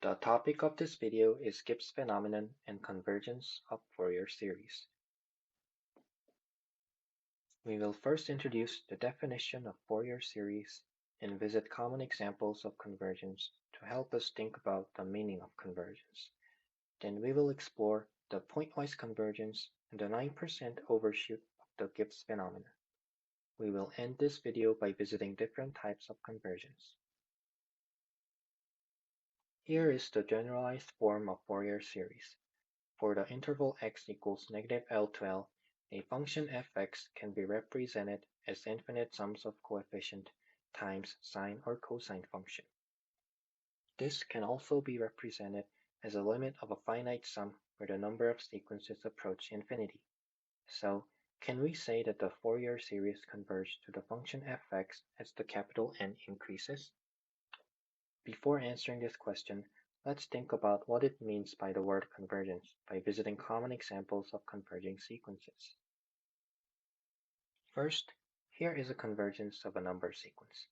The topic of this video is Gibbs phenomenon and convergence of Fourier series. We will first introduce the definition of Fourier series and visit common examples of convergence to help us think about the meaning of convergence. Then we will explore the pointwise convergence and the 9% overshoot of the Gibbs phenomenon. We will end this video by visiting different types of convergence. Here is the generalized form of Fourier series. For the interval x equals -L to L, a function fx can be represented as infinite sums of coefficient times sine or cosine function. This can also be represented as a limit of a finite sum where the number of sequences approach infinity. So, can we say that the Fourier series converges to the function fx as the capital N increases? Before answering this question, let's think about what it means by the word convergence by visiting common examples of converging sequences. First, here is a convergence of a number sequence.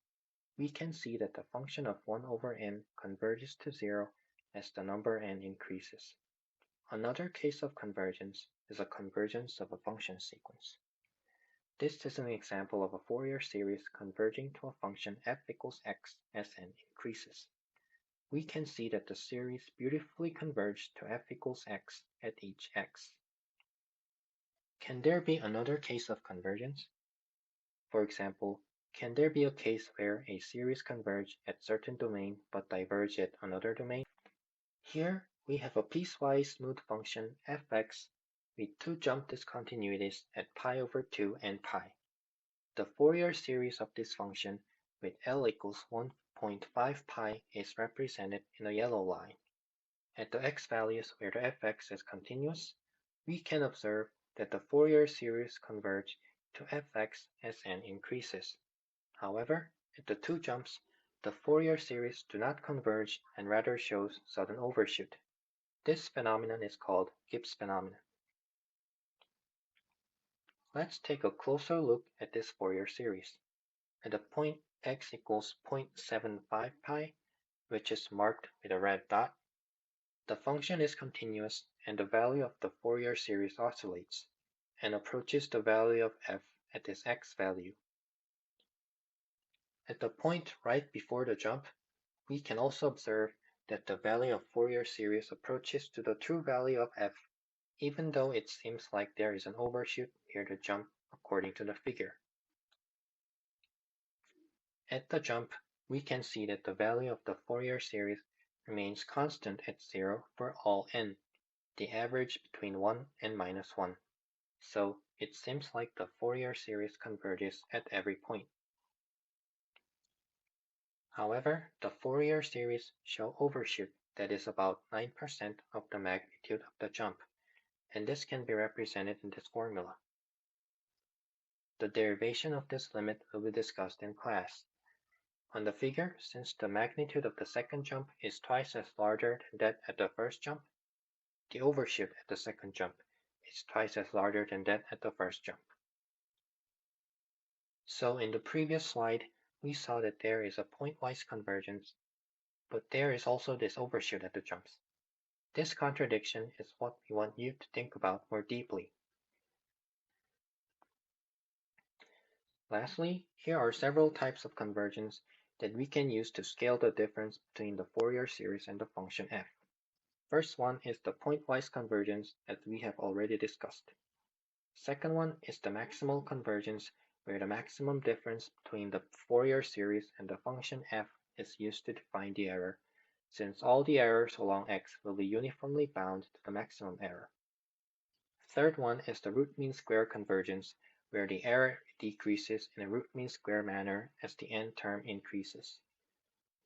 We can see that the function of 1 over n converges to 0 as the number n increases. Another case of convergence is a convergence of a function sequence. This is an example of a Fourier series converging to a function f equals x as n increases. We can see that the series beautifully converges to f equals x at each x. Can there be another case of convergence? For example, can there be a case where a series converges at certain domain but diverge at another domain? Here we have a piecewise smooth function fx with two jump discontinuities at pi over 2 and pi. The Fourier series of this function with L equals 1.5 pi is represented in a yellow line. At the x values where the fx is continuous, we can observe that the Fourier series converges to fx as n increases. However, at the two jumps, the Fourier series do not converge and rather shows sudden overshoot. This phenomenon is called Gibbs phenomenon. Let's take a closer look at this Fourier series. At the point x equals 0.75 pi, which is marked with a red dot, the function is continuous and the value of the Fourier series oscillates and approaches the value of f at this x value. At the point right before the jump, we can also observe that the value of Fourier series approaches to the true value of f, even though it seems like there is an overshoot near the jump according to the figure. At the jump, we can see that the value of the Fourier series remains constant at 0 for all n, the average between 1 and -1. So it seems like the Fourier series converges at every point. However, the Fourier series show overshoot that is about 9% of the magnitude of the jump, and this can be represented in this formula. The derivation of this limit will be discussed in class. On the figure, since the magnitude of the second jump is twice as larger than that at the first jump, the overshoot at the second jump is twice as larger than that at the first jump. So in the previous slide, we saw that there is a pointwise convergence, but there is also this overshoot at the jumps. This contradiction is what we want you to think about more deeply. Lastly, here are several types of convergence that we can use to scale the difference between the Fourier series and the function f. First one is the pointwise convergence, as we have already discussed. Second one is the maximal convergence, where the maximum difference between the Fourier series and the function f is used to define the error, since all the errors along x will be uniformly bound to the maximum error. Third one is the root mean square convergence, where the error decreases in a root mean square manner as the n term increases.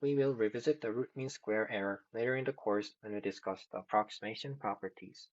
We will revisit the root mean square error later in the course when we discuss the approximation properties.